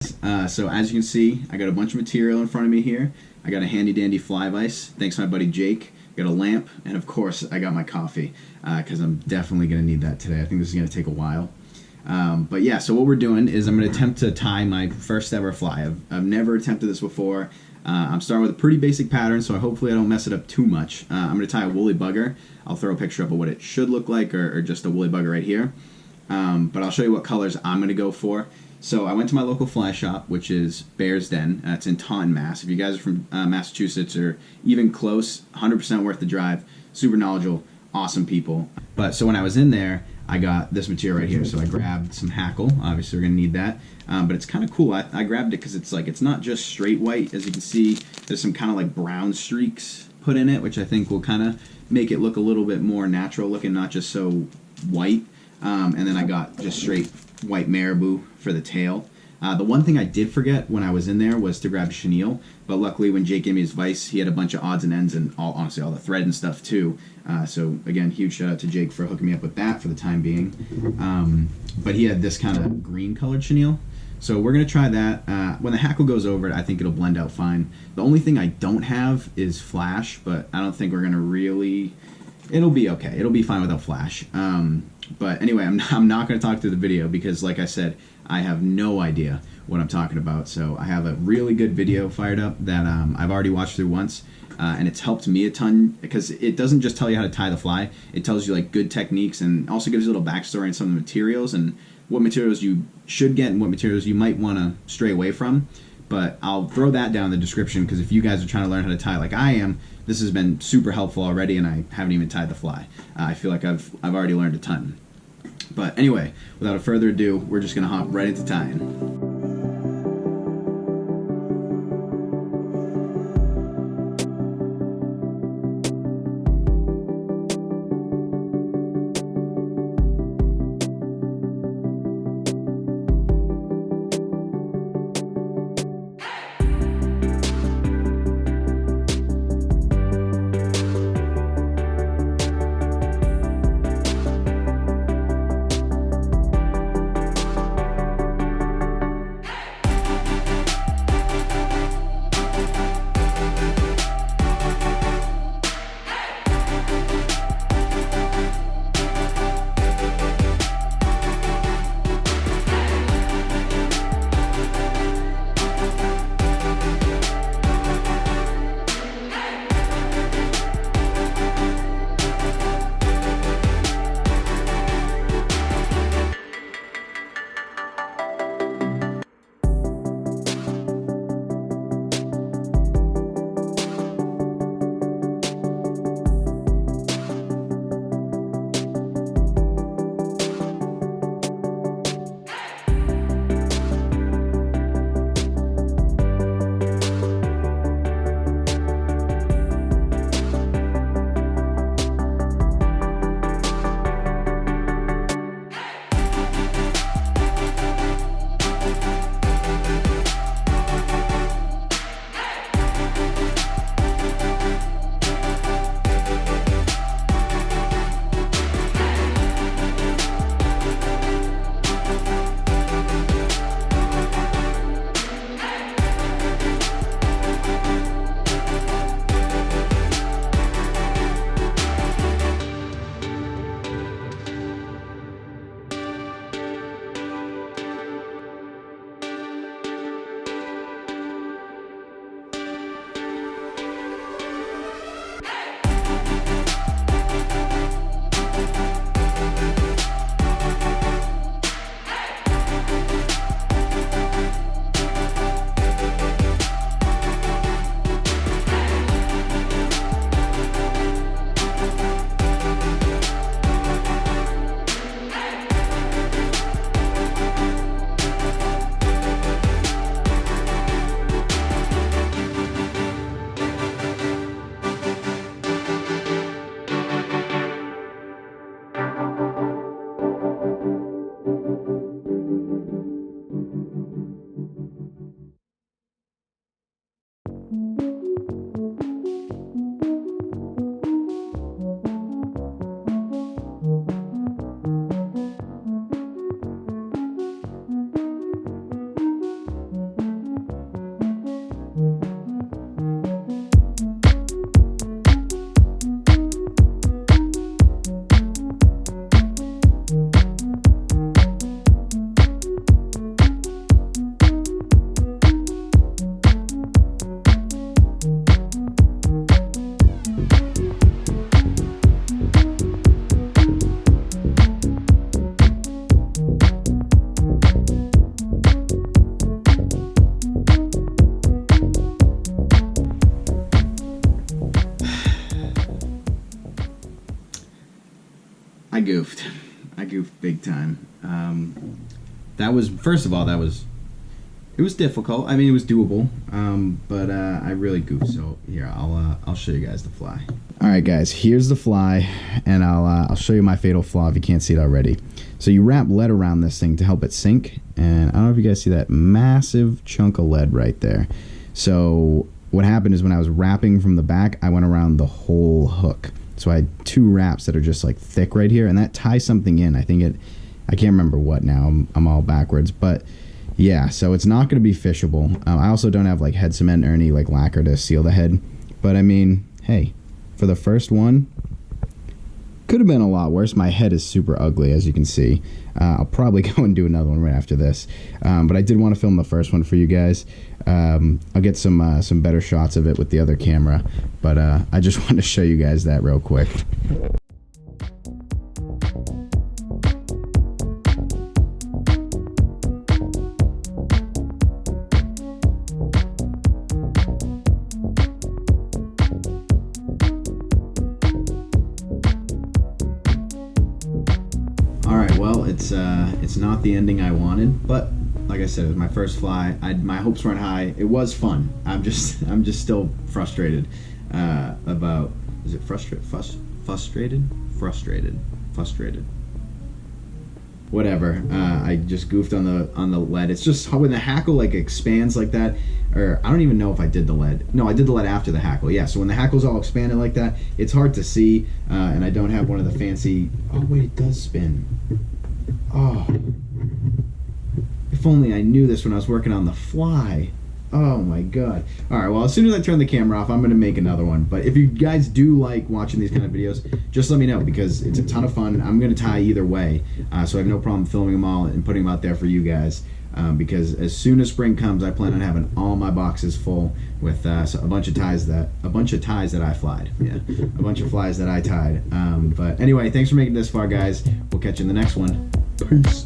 So as you can see, I got a bunch of material in front of me here. I got a handy dandy fly vise, thanks to my buddy Jake. I got a lamp, and of course I got my coffee, because I'm definitely going to need that today. I think this is going to take a while. But yeah, so what we're doing is I'm going to attempt to tie my first ever fly. I've never attempted this before. I'm starting with a pretty basic pattern, so hopefully I don't mess it up too much. I'm going to tie a woolly bugger. I'll throw a picture up of what it should look like, or just a woolly bugger right here. But I'll show you what colors I'm going to go for. So I went to my local fly shop, which is Bear's Den. It's in Taunton, Mass. If you guys are from Massachusetts or even close, 100% worth the drive. Super knowledgeable, awesome people. But so when I was in there, I got this material right here. So I grabbed some hackle. Obviously, we're going to need that. But it's kind of cool. I grabbed it because it's not just straight white. As you can see, there's some kind of like brown streaks put in it, which I think will kind of make it look a little bit more natural looking, not just so white. And then I got just straight white marabou for the tail. The one thing I did forget when I was in there was to grab chenille, but luckily when Jake gave me his vise, he had a bunch of odds and ends and honestly all the thread and stuff too. So again, huge shout out to Jake for hooking me up with that for the time being. But he had this kind of green colored chenille. So we're going to try that. When the hackle goes over it, I think it'll blend out fine. The only thing I don't have is flash, but I don't think we're going to really... It'll be okay. It'll be fine without flash. But anyway, I'm not going to talk through the video because, like I said, I have no idea what I'm talking about. So I have a really good video fired up that I've already watched through once, and it's helped me a ton because it doesn't just tell you how to tie the fly. It tells you like good techniques and also gives you a little backstory on some of the materials and what materials you should get and what materials you might want to stray away from. But I'll throw that down in the description because if you guys are trying to learn how to tie like I am, this has been super helpful already, and I haven't even tied the fly. I feel like I've already learned a ton. But anyway, without further ado, we're just going to hop right into tying. I goofed. I goofed big time. That was, first of all, it was difficult. I mean, it was doable, but I really goofed. So here, I'll show you guys the fly. All right, guys, here's the fly, and I'll show you my fatal flaw if you can't see it already. So you wrap lead around this thing to help it sink, and I don't know if you guys see that massive chunk of lead right there. So what happened is when I was wrapping from the back, I went around the whole hook. So I had 2 wraps that are just like thick right here, and that ties something in. I can't remember what now. I'm all backwards, but yeah. So it's not going to be fishable. I also don't have like head cement or any like lacquer to seal the head, but I mean, hey, for the first one, could have been a lot worse. My head is super ugly, as you can see. I'll probably go and do another one right after this, but I did want to film the first one for you guys. I'll get some better shots of it with the other camera, but I just wanted to show you guys that real quick. Alright, well, it's not the ending I wanted, but like I said, it was my first fly. My hopes weren't high. It was fun. I'm just still frustrated about, is it frustrated? Whatever. I just goofed on the lead. It's just how when the hackle like expands like that, or I don't even know if I did the lead. No, I did the lead after the hackle. Yeah, so when the hackle's all expanded like that, it's hard to see, and I don't have one of the fancy. Oh wait, it does spin. Oh, if only I knew this when I was working on the fly. Oh my god. Alright, well, as soon as I turn the camera off, I'm going to make another one. But if you guys do like watching these kind of videos, just let me know, because it's a ton of fun. I'm going to tie either way, so I have no problem filming them all and putting them out there for you guys. Because as soon as spring comes, I plan on having all my boxes full with a bunch of ties that I flied. Yeah, a bunch of flies that I tied. But anyway, thanks for making it this far, guys. We'll catch you in the next one. Peace.